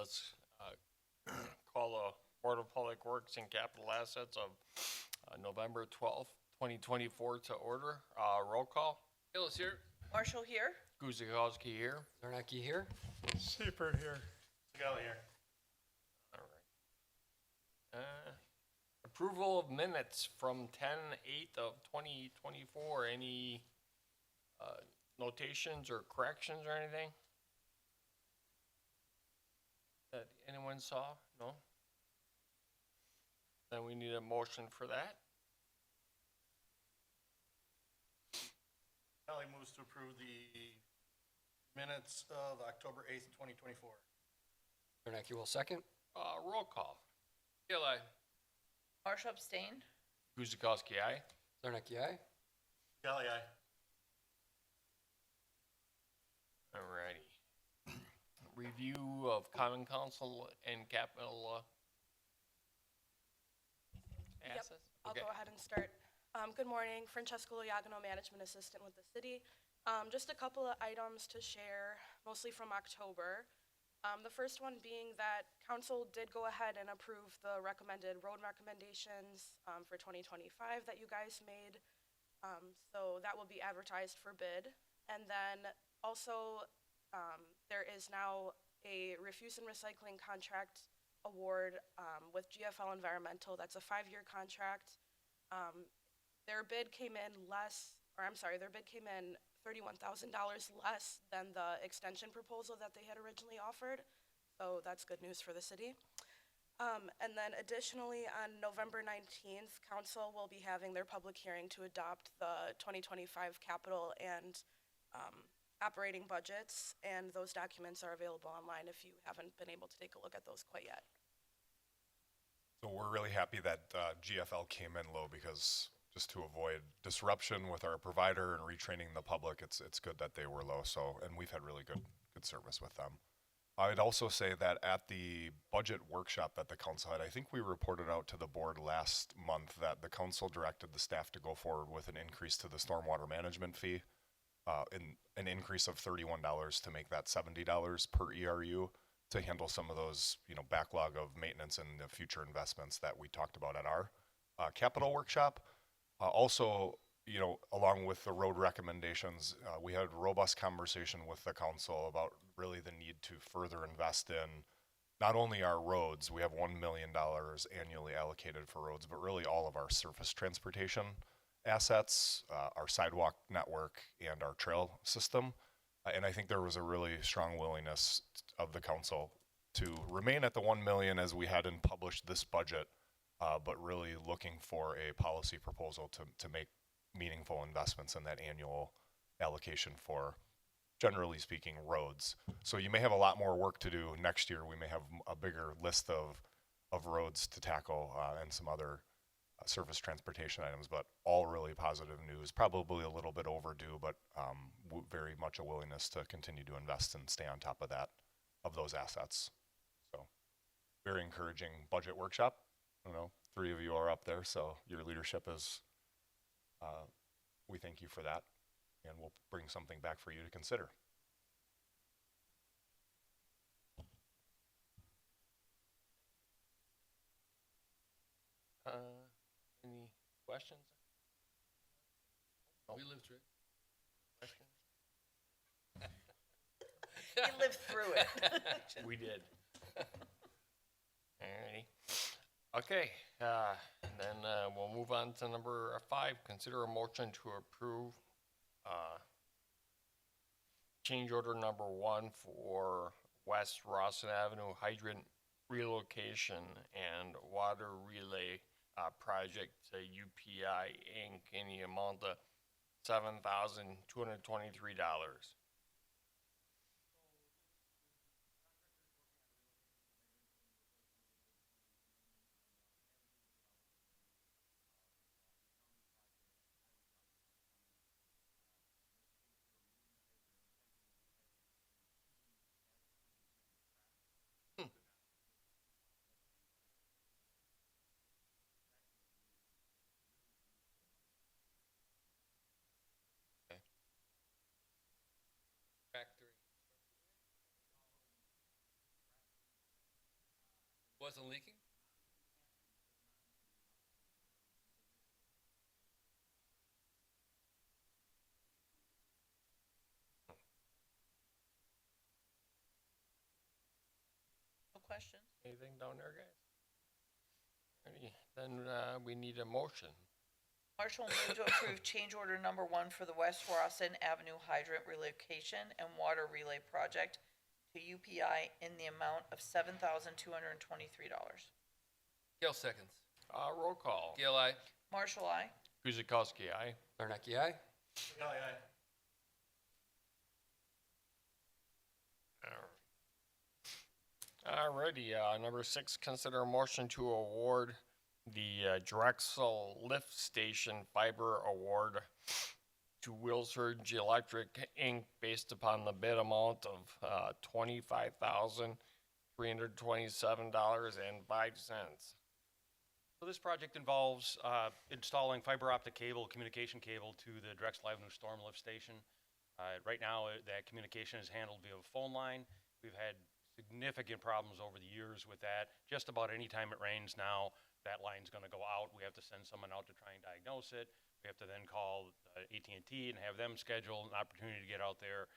let's call the Board of Public Works and Capital Assets of November 12th, 2024 to order. Roll call. Hill is here. Marshall here. Guzikowski here. Zarnecki here. Seifert here. Scully here. All right. Approval of minutes from 10/8 of 2024. Any notations or corrections or anything that anyone saw? No? Then we need a motion for that. Kelly moves to approve the minutes of October 8th, 2024. Zarnecki will second. Roll call. Hill, aye. Marshall abstained. Guzikowski, aye. Zarnecki, aye. Kelly, aye. Alrighty. Review of Common Council and Capital Assets? I'll Okay. go ahead and start. Good morning, Francesca Loiagano, Management Assistant with the city. Just a couple of items to share, mostly from October. The first one being that council did go ahead and approve the recommended road recommendations for 2025 that you guys made. So that will be advertised for bid. And then also, there is now a refuse and recycling contract award with GFL Environmental. That's a 5-year contract. Their bid came in their bid came in $31,000 less than the extension proposal that they had originally offered. So that's good news for the city. And then additionally, on November 19th, council will be having their public hearing to adopt the 2025 capital and operating budgets, and those documents are available online if you haven't been able to take a look at those quite yet. So we're really happy that GFL came in low, because just to avoid disruption with our provider and retraining the public, it's good that they were low. So, and we've had really good service with them. I'd also say that at the budget workshop that the council had, I think we reported out to the board last month that the council directed the staff to go forward with an increase to the stormwater management fee, in an increase of $31 to make that $70 per ERU to handle some of those, backlog of maintenance and the future investments that we talked about at our capital workshop. Also, along with the road recommendations, we had a robust conversation with the council about really the need to further invest in not only our roads. We have $1 million annually allocated for roads, but really all of our surface transportation assets, our sidewalk network, and our trail system. And I think there was a really strong willingness of the council to remain at the 1 million as we hadn't published this budget, but really looking for a policy proposal to make meaningful investments in that annual allocation for, generally speaking, roads. So you may have a lot more work to do next year. We may have a bigger list of roads to tackle and some other surface transportation items, but all really positive news. Probably a little bit overdue, but very much a willingness to continue to invest and stay on top of those assets. So very encouraging budget workshop. I don't know, 3 of you are up there, so your leadership is, we thank you for that, and we'll bring something back for you to consider. Any questions? We lived through it. Questions? You lived through it. We did. Alrighty. Okay, then we'll move on to number 5. Consider a motion to approve change order number 1 for West Rawson Avenue hydrant relocation and water relay project to UPI Inc. in the amount of $7,223. Wasn't leaking? No questions? Anything down there, guys? Then we need a motion. Marshall will move to approve change order number 1 for the West Rossin Avenue hydrant relocation and water relay project to UPI in the amount of $7,223. Gale seconds. Roll call. Gale, aye. Marshall, I. Guzekowski, aye. Bernacki, aye. Alrighty, number 6, consider a motion to award the Drexel Lift Station Fiber Award to Wilsurge Electric, Inc., based upon the bid amount of $25,327.05. So this project involves installing fiber optic cable, communication cable to the Drexel Avenue Storm Lift Station. Right now, that communication is handled via a phone line. We've had significant problems over the years with that. Just about any time it rains now, that line's going to go out. We have to send someone out to try and diagnose it. We have to then call AT&T and have them schedule an opportunity to get out there.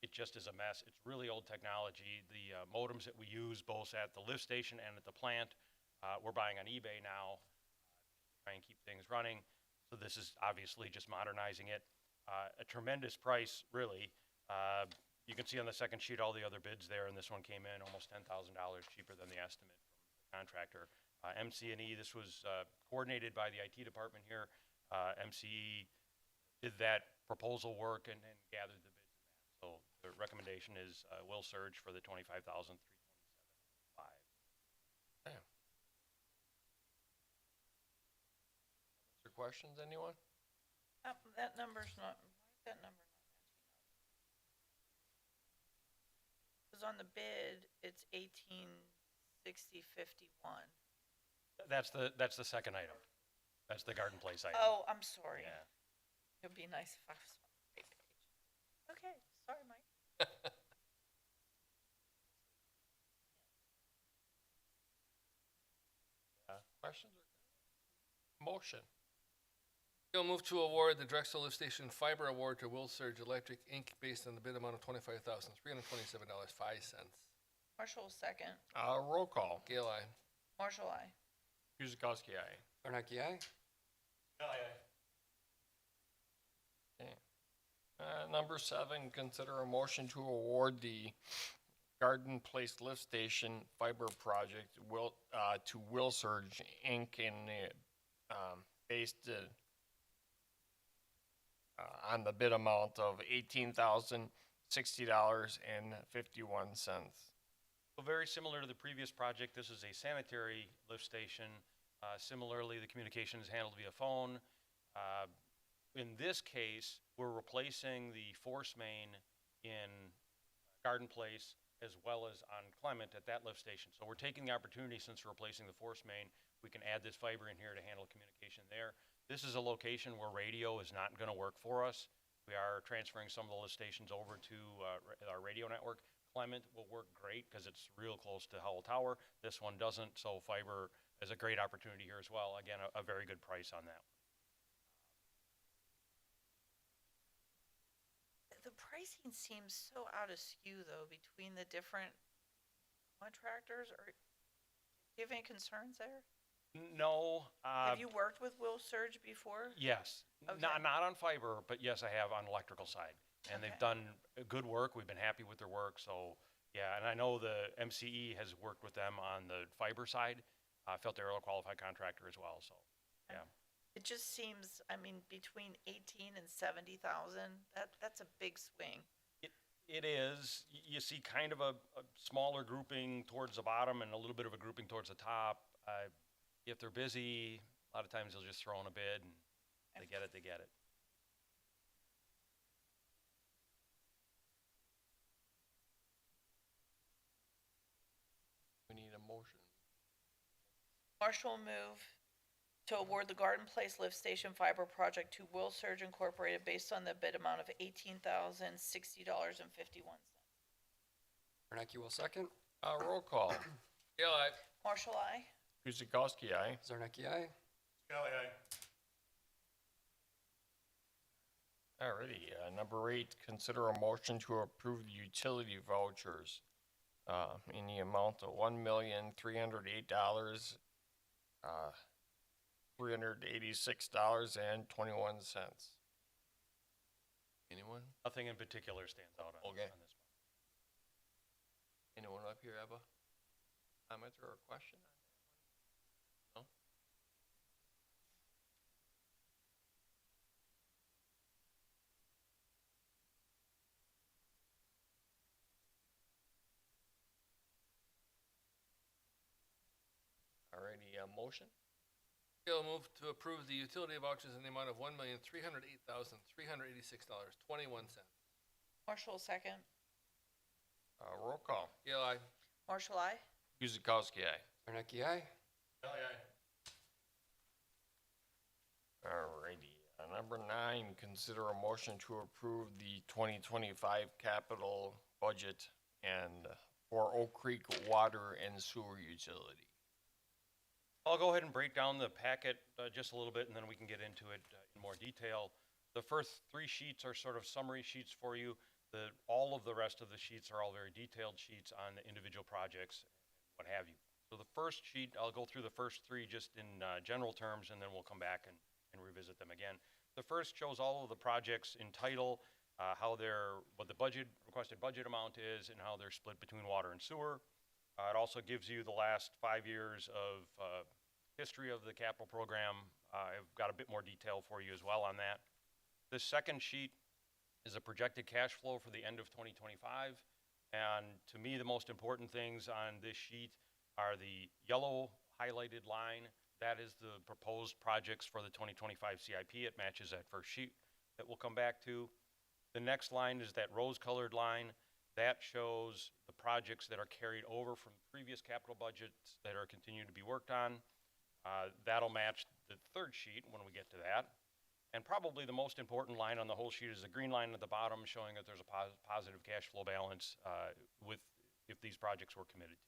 It just is a mess. It's really old technology. The modems that we use both at the lift station and at the plant, we're buying on eBay now to try and keep things running. So this is obviously just modernizing it. A tremendous price, really. You can see on the second sheet all the other bids there, and this one came in almost $10,000 cheaper than the estimate from the contractor. MC&E, this was coordinated by the IT department here. MCE did that proposal work and gathered the bids in that. So the recommendation is Will Surge for the $25,327.05. Questions, anyone? That number's not, why is that number not matching up? Because on the bid, it's 186051. That's the second item. That's the Garden Place item. Oh, I'm sorry. Yeah. It'd be nice if I was on the right page. Okay, sorry, Mike. Questions? Motion. Gale move to award the Drexel Lift Station Fiber Award to Will Surge Electric, Inc., based on the bid amount of $25,327.05. Marshall will second. Roll call. Gale, aye. Marshall, I. Guzekowski, aye. Bernacki, aye. Okay. Number 7, consider a motion to award the Garden Place Lift Station Fiber Project to Wilsurge, Inc. Based on the bid amount of $18,060.51. So very similar to the previous project, this is a sanitary lift station. Similarly, the communication is handled via phone. In this case, we're replacing the force main in Garden Place as well as on Clement at that lift station. So we're taking the opportunity, since we're replacing the force main, we can add this fiber in here to handle communication there. This is a location where radio is not going to work for us. We are transferring some of the lift stations over to our radio network. Clement will work great because it's real close to Howell Tower. This one doesn't, so fiber is a great opportunity here as well. Again, a very good price on that. The pricing seems so out of skew, though, between the different contractors. Or do you have any concerns there? No. Have you worked with Will Surge before? Yes. Okay. Not on fiber, but yes, I have on electrical side. And Okay. they've done good work. We've been happy with their work. So, yeah, and I know the MCE has worked with them on the fiber side. I felt they were a qualified contractor as well, so, yeah. It just seems, I mean, between 18 and 70,000, that's a big swing. It is. You see kind of a smaller grouping towards the bottom and a little bit of a grouping towards the top. If they're busy, a lot of times they'll just throw in a bid and they get it, they get it. We need a motion. Marshall will move to award the Garden Place Lift Station Fiber Project to Will Surge Incorporated based on the bid amount of $18,060.51. Bernacki will second. Roll call. Gale, aye. Marshall, I. Guzekowski, aye. Zarnecki, aye. Scully, aye. Alrighty, number 8, consider a motion to approve the utility vouchers in the amount of $1,308, $386.21. Anyone? Nothing in particular stands out on Okay. on this one. Anyone up here have a comment or a question? No? Alrighty, motion? Gail move to approve the utility vouchers in the amount of $1,308,386.21. Marshall, second. Roll call. Gail, aye. Marshall, I. Guzekowski, aye. Zarnecki, aye. Scully, aye. Alrighty, number 9, consider a motion to approve the 2025 capital budget and for Oak Creek Water and Sewer Utility. I'll go ahead and break down the packet just a little bit, and then we can get into it in more detail. The first 3 sheets are sort of summary sheets for you. All of the rest of the sheets are all very detailed sheets on the individual projects, what have you. So the first sheet, I'll go through the first 3 just in general terms, and then we'll come back and revisit them again. The first shows all of the projects in title, what the requested budget amount is, and how they're split between water and sewer. It also gives you the last 5 years of history of the capital program. I've got a bit more detail for you as well on that. The second sheet is a projected cash flow for the end of 2025. And to me, the most important things on this sheet are the yellow highlighted line. That is the proposed projects for the 2025 CIP. It matches that first sheet that we'll come back to. The next line is that rose-colored line. That shows the projects that are carried over from previous capital budgets that are continuing to be worked on. That'll match the third sheet when we get to that. And probably the most important line on the whole sheet is the green line at the bottom showing that there's a positive cash flow balance if these projects were committed to.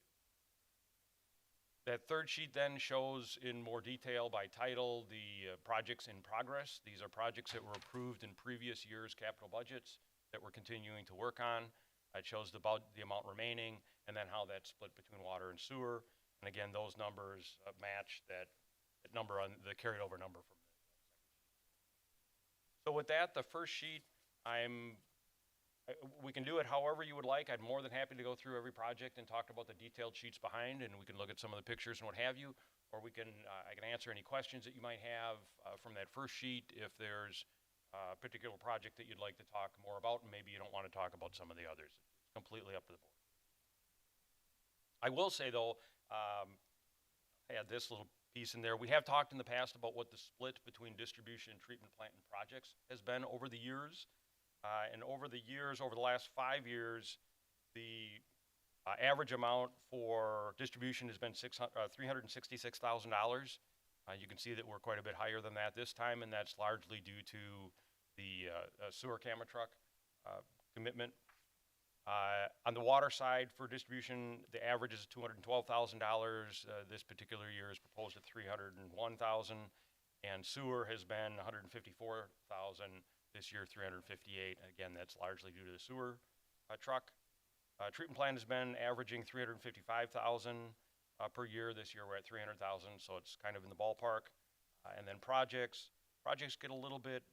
That third sheet then shows in more detail by title the projects in progress. These are projects that were approved in previous years' capital budgets that we're continuing to work on. It shows the amount remaining and then how that's split between water and sewer. And again, those numbers match that number on the carried over number from the second sheet. So with that, the first sheet, we can do it however you would like. I'm more than happy to go through every project and talk about the detailed sheets behind, and we can look at some of the pictures and what have you. Or I can answer any questions that you might have from that first sheet if there's a particular project that you'd like to talk more about, and maybe you don't want to talk about some of the others. It's completely up to the board. I will say though, I had this little piece in there. We have talked in the past about what the split between distribution and treatment plant and projects has been over the years. And over the last 5 years, the average amount for distribution has been $366,000. You can see that we're quite a bit higher than that this time, and that's largely due to the sewer camera truck commitment. On the water side for distribution, the average is $212,000. This particular year is proposed at $301,000, and sewer has been $154,000. This year, $358,000. Again, that's largely due to the sewer truck. Treatment plant has been averaging $355,000 per year. This year, we're at $300,000, so it's kind of in the ballpark. And then projects get a little bit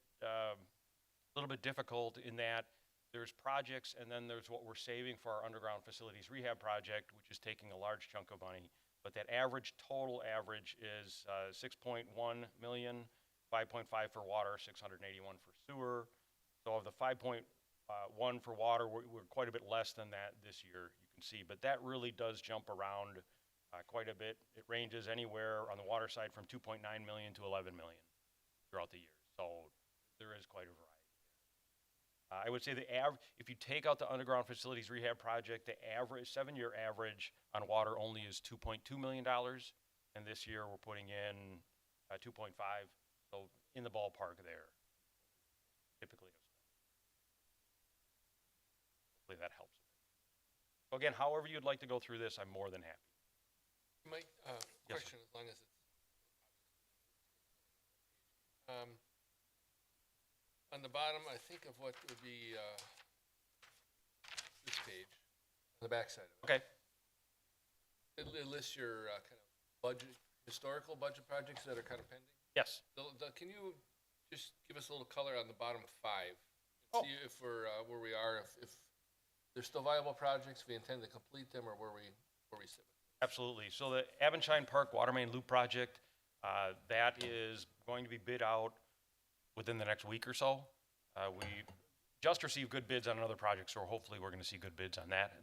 difficult in that there's projects, and then there's what we're saving for our underground facilities rehab project, which is taking a large chunk of money. But that total average is 6.1 million. 5.5 for water, 681 for sewer. So of the 5.1 for water, we're quite a bit less than that this year, you can see. But that really does jump around quite a bit. It ranges anywhere on the water side from 2.9 million to 11 million throughout the year. So there is quite a variety. I would say if you take out the underground facilities rehab project, the average 7-year average on water only is $2.2 million. And this year we're putting in 2.5. So in the ballpark there, typically. Hopefully that helps. So again, however you'd like to go through this, I'm more than happy. Mike, question, as long as it's. On the bottom, I think of what would be, this page, on the backside of it. Okay. It lists your, kind of budget, historical budget projects that are kind of pending. Yes. Can you just give us a little color on the bottom 5? Oh. See if we're, where we are, if they're still viable projects, if we intend to complete them, or where we sit. Absolutely. So the Avonshine Park Water Main Loop Project, that is going to be bid out within the next week or so. We just received good bids on another project, so hopefully we're gonna see good bids on that.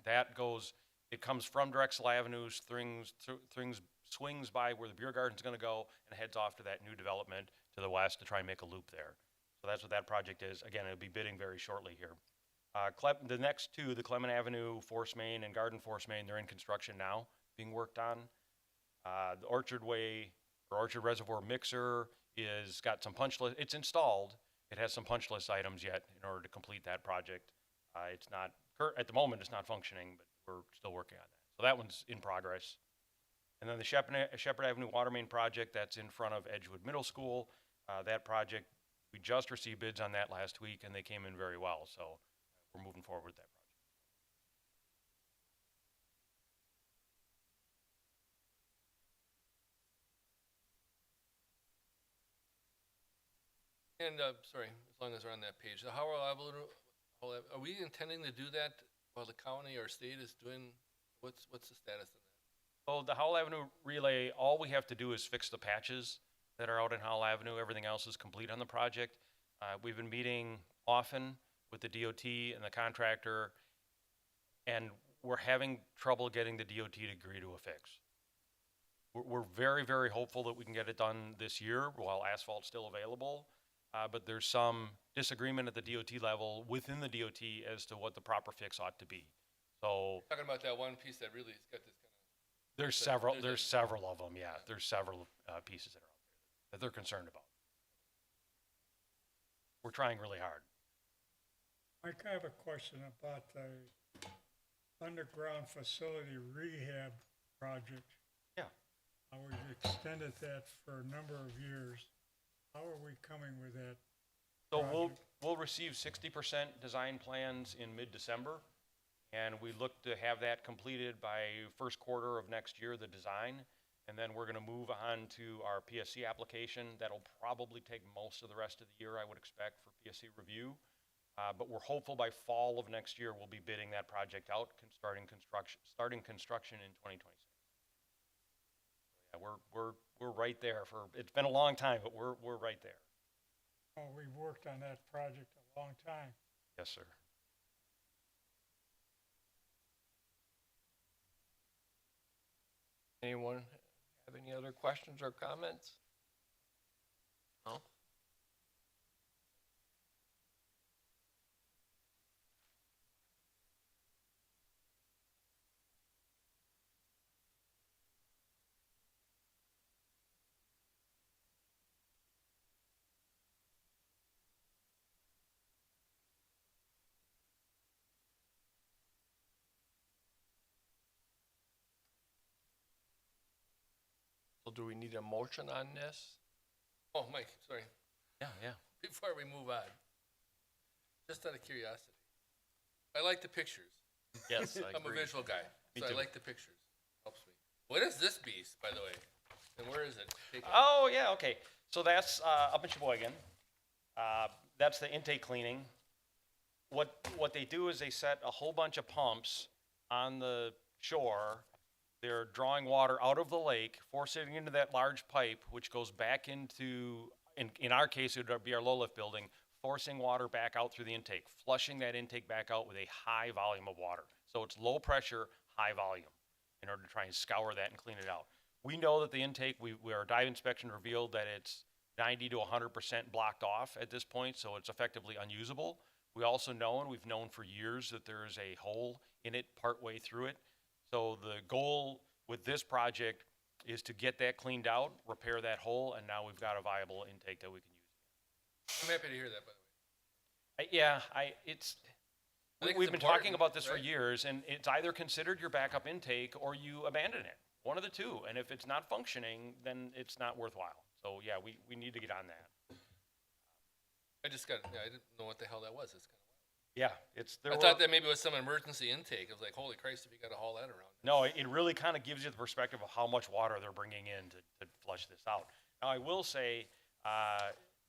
It comes from Drexel Avenue, swings by where the beer garden's gonna go, and heads off to that new development to the west to try and make a loop there. So that's what that project is. Again, it'll be bidding very shortly here. The next two, the Clement Avenue Force Main and Garden Force Main, they're in construction now, being worked on. The Orchard Way, or Orchard Reservoir Mixer is got some punch list, it's installed. It has some punch list items yet in order to complete that project. It's not, at the moment, it's not functioning, but we're still working on that. So that one's in progress. And then the Shepherd Avenue Water Main Project, that's in front of Edgewood Middle School. That project, we just received bids on that last week, and they came in very well. So we're moving forward with that project. And, sorry, as long as we're on that page, the Howell Avenue, are we intending to do that while the county or state is doing, what's the status of that? So the Howell Avenue relay, all we have to do is fix the patches that are out in Howell Avenue. Everything else is complete on the project. We've been meeting often with the DOT and the contractor, and we're having trouble getting the DOT to agree to a fix. We're very, very hopeful that we can get it done this year while asphalt's still available. But there's some disagreement at the DOT level within the DOT as to what the proper fix ought to be. So Talking about that one piece that really has got this kind of. there's several of them, yeah. There's several pieces that are out there that they're concerned about. We're trying really hard. Mike, I have a question about the underground facility rehab project. Yeah. We've extended that for a number of years. How are we coming with that? So project? we'll receive 60% design plans in mid-December, and we look to have that completed by first quarter of next year, the design, and then we're gonna move on to our PSC application. That'll probably take most of the rest of the year, I would expect, for PSC review. But we're hopeful by fall of next year, we'll be bidding that project out, starting construction in 2026. Yeah, we're right there it's been a long time, but we're right there. Oh, we've worked on that project a long time. Yes, sir. Anyone have any other questions or comments? No? So do we need a motion on this? Oh, Mike, sorry, Yeah. before we move on, just out of curiosity, I like the pictures. Yes, I I'm a agree. visual guy, Me so I too. like the pictures. Helps me. What is this beast, by the way? And where is it? Take it. Oh, yeah, okay. So that's up in Sheboygan. That's the intake cleaning. What they do is they set a whole bunch of pumps on the shore. They're drawing water out of the lake, forcing it into that large pipe, which goes back into, in our case, it would be our low-lift building, forcing water back out through the intake, flushing that intake back out with a high volume of water. So it's low pressure, high volume, in order to try and scour that and clean it out. We know that the intake, our dive inspection revealed that it's 90 to 100% blocked off at this point, so it's effectively unusable. We also know, and we've known for years, that there is a hole in it partway through it. So the goal with this project is to get that cleaned out, repair that hole, and now we've got a viable intake that we can use. I'm happy to hear that, by the way. We've it's been talking important, about this for right? years, and it's either considered your backup intake or you abandon it. one of the two. And if it's not functioning, then it's not worthwhile. So yeah, we need to get on that. I didn't know what the hell that was. It's kind of. Yeah, there I were- thought that maybe it was some emergency intake. I was like, holy Christ, if you gotta haul that around. No, it really kind of gives you the perspective of how much water they're bringing in to flush this out. Now, I will say,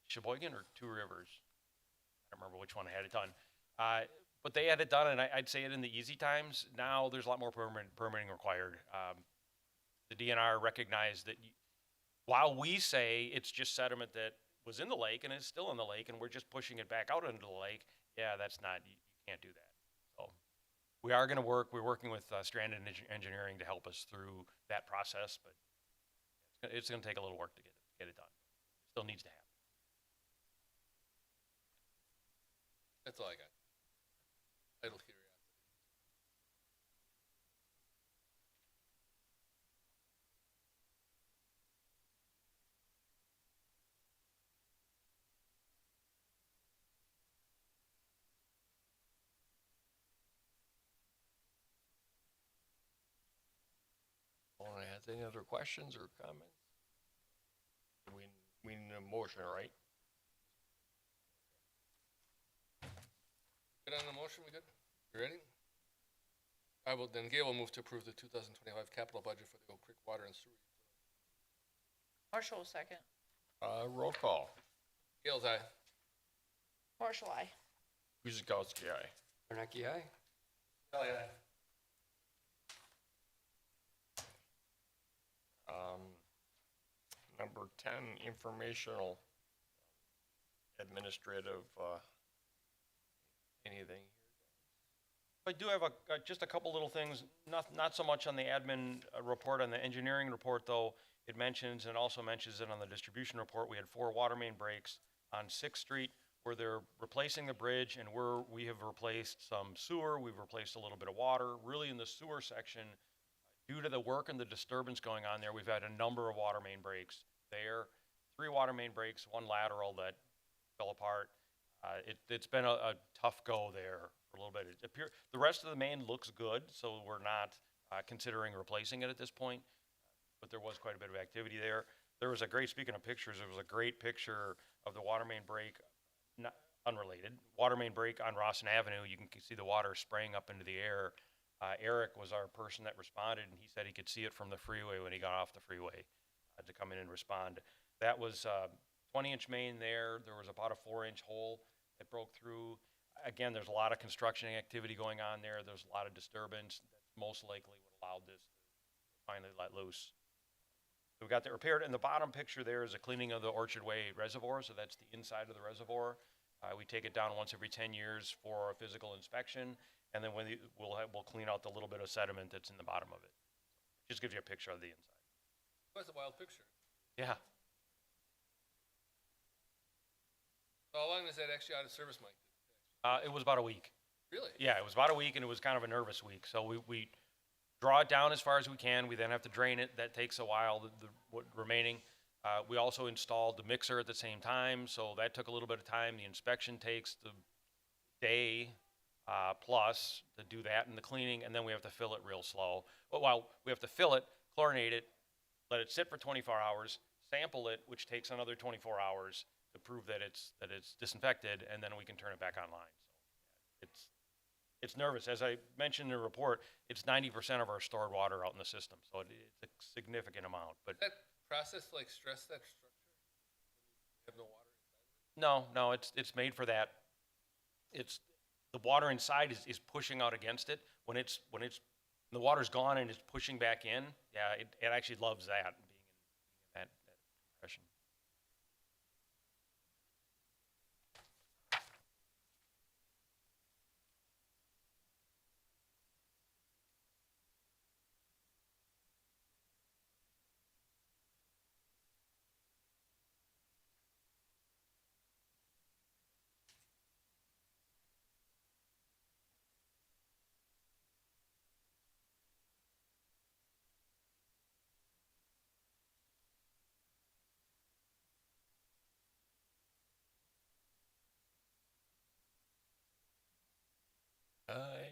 Sheboygan or Two Rivers, I don't remember which one had it done, but they had it done, and I'd say it in the easy times. Now there's a lot more permitting required. The DNR recognized that while we say it's just sediment that was in the lake and is still in the lake, and we're just pushing it back out into the lake, yeah, that's not, you can't do that. So. We are going to we're working with Stranded Engineering to help us through that process, but it's going to take a little work to get it done. Still needs to happen. That's all I got. Idle curiosity. Anyone has any other questions or comments? We need a motion, right? Good on the motion, we good? You ready? Gail will move to approve the 2025 capital budget for the Oak Creek Water and Sewer. Marshall will second. Roll call. Gale's aye. Marshall, aye. Guzekowski, aye. Bernacki, aye. Kelly, aye. Number 10, informational, administrative, anything. I do have just a couple little things, not so much on the admin report. On the engineering report, though, it mentions, and also mentions it on the distribution report, we had 4 water main breaks on 6th Street where they're replacing the bridge, and we have replaced some sewer, we've replaced a little bit of water. Really in the sewer section, due to the work and the disturbance going on there, we've had a number of water main breaks there. 3 water main breaks, 1 lateral that fell apart. It's been a tough go there for a little bit. The rest of the main looks good, so we're not considering replacing it at this point, but there was quite a bit of activity there. There was speaking of pictures, there was a great picture of the water main break, not unrelated, water main break on Rawson Avenue. You can see the water spraying up into the air. Eric was our person that responded, and he said he could see it from the freeway when he got off the freeway to come in and respond. That was 20-inch main there. There was about a 4-inch hole that broke through. Again, there's a lot of construction activity going on there. There's a lot of disturbance. That's most likely what allowed this to finally let loose. So we got that repaired. And the bottom picture there is a cleaning of the Orchard Way Reservoir. So that's the inside of the reservoir. We take it down once every 10 years for a physical inspection. And then we'll clean out the little bit of sediment that's in the bottom of it. Just gives you a picture of the inside. That's a wild picture. Yeah. So how long is that actually out of service, Mike? It was about a week. Really? Yeah, it was about a week, and it was kind of a nervous week. So we draw it down as far as we can. We then have to drain it. That takes a while, what remaining. We also installed the mixer at the same time, so that took a little bit of time. The inspection takes the day plus to do that and the cleaning, and then we have to fill it real slow. Well, we have to fill it, chlorinate it, let it sit for 24 hours, sample it, which takes another 24 hours to prove that it's disinfected, and then we can turn it back online. So it's nervous. As I mentioned in the report, it's 90% of our stored water out in the system, so it's a significant amount. But That process like stress that structure? You have no water inside? no, it's made for that. It's the water inside is pushing out against it. When the water's gone and it's pushing back in, yeah, it actually loves that, being in that compression.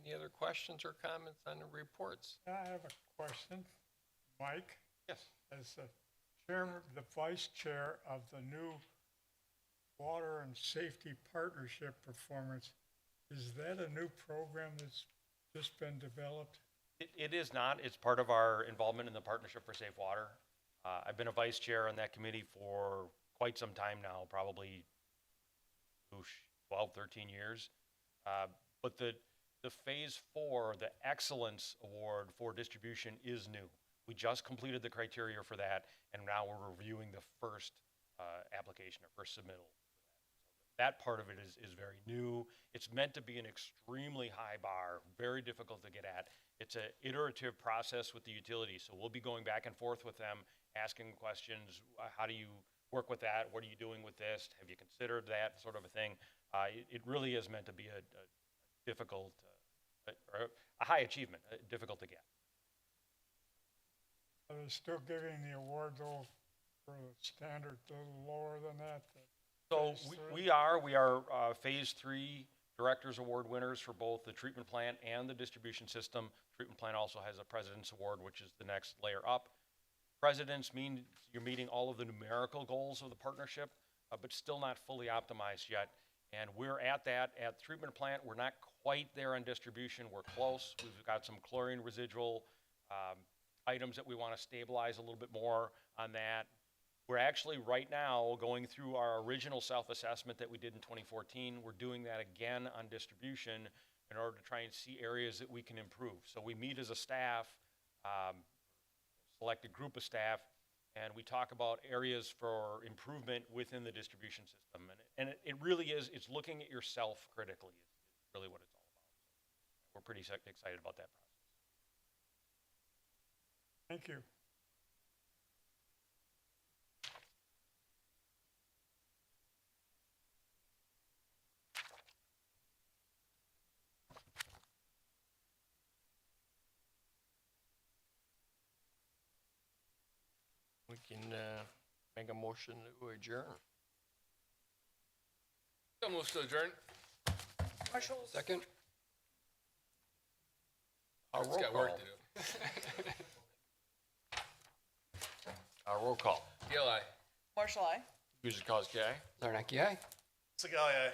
Any other questions or comments on the reports? I have a question. Mike, Yes. as the chairman, the vice chair of the new Water and Safety Partnership Performance, is that a new program that's just been developed? It is not. It's part of our involvement in the Partnership for Safe Water. I've been a vice chair on that committee for quite some time now, probably 12, 13 years. But the phase 4, the Excellence Award for distribution is new. We just completed the criteria for that, and now we're reviewing the first application or first submittal. That part of it is very new. It's meant to be an extremely high bar, very difficult to get at. It's an iterative process with the utility, so we'll be going back and forth with them, asking questions. How do you work with that? What are you doing with this? Have you considered that sort of a thing? It really is meant to be a difficult, or a high achievement, difficult to get. Are they still giving the award though for the standard a little lower than that? So Phase we three? are Phase 3 Directors Award winners for both the treatment plant and the distribution system. Treatment plant also has a President's Award, which is the next layer up. Presidents mean you're meeting all of the numerical goals of the partnership, but still not fully optimized yet. And we're at that at treatment plant. We're not quite there on distribution. We're close. We've got some chlorine residual items that we want to stabilize a little bit more on that. We're actually right now going through our original self-assessment that we did in 2014. We're doing that again on distribution in order to try and see areas that we can improve. So we meet as a staff, selected group of staff, and we talk about areas for improvement within the distribution system. And it really is, it's looking at yourself critically is really what it's all about. We're pretty excited about that process. Thank you. We can make a motion to adjourn. Almost to adjourn. Marshall? Second? Our It's roll got work call. to do. Our roll call. Gale, aye. Marshall, aye. Guzekowski, aye. Zarnacki, aye. Sigali, aye.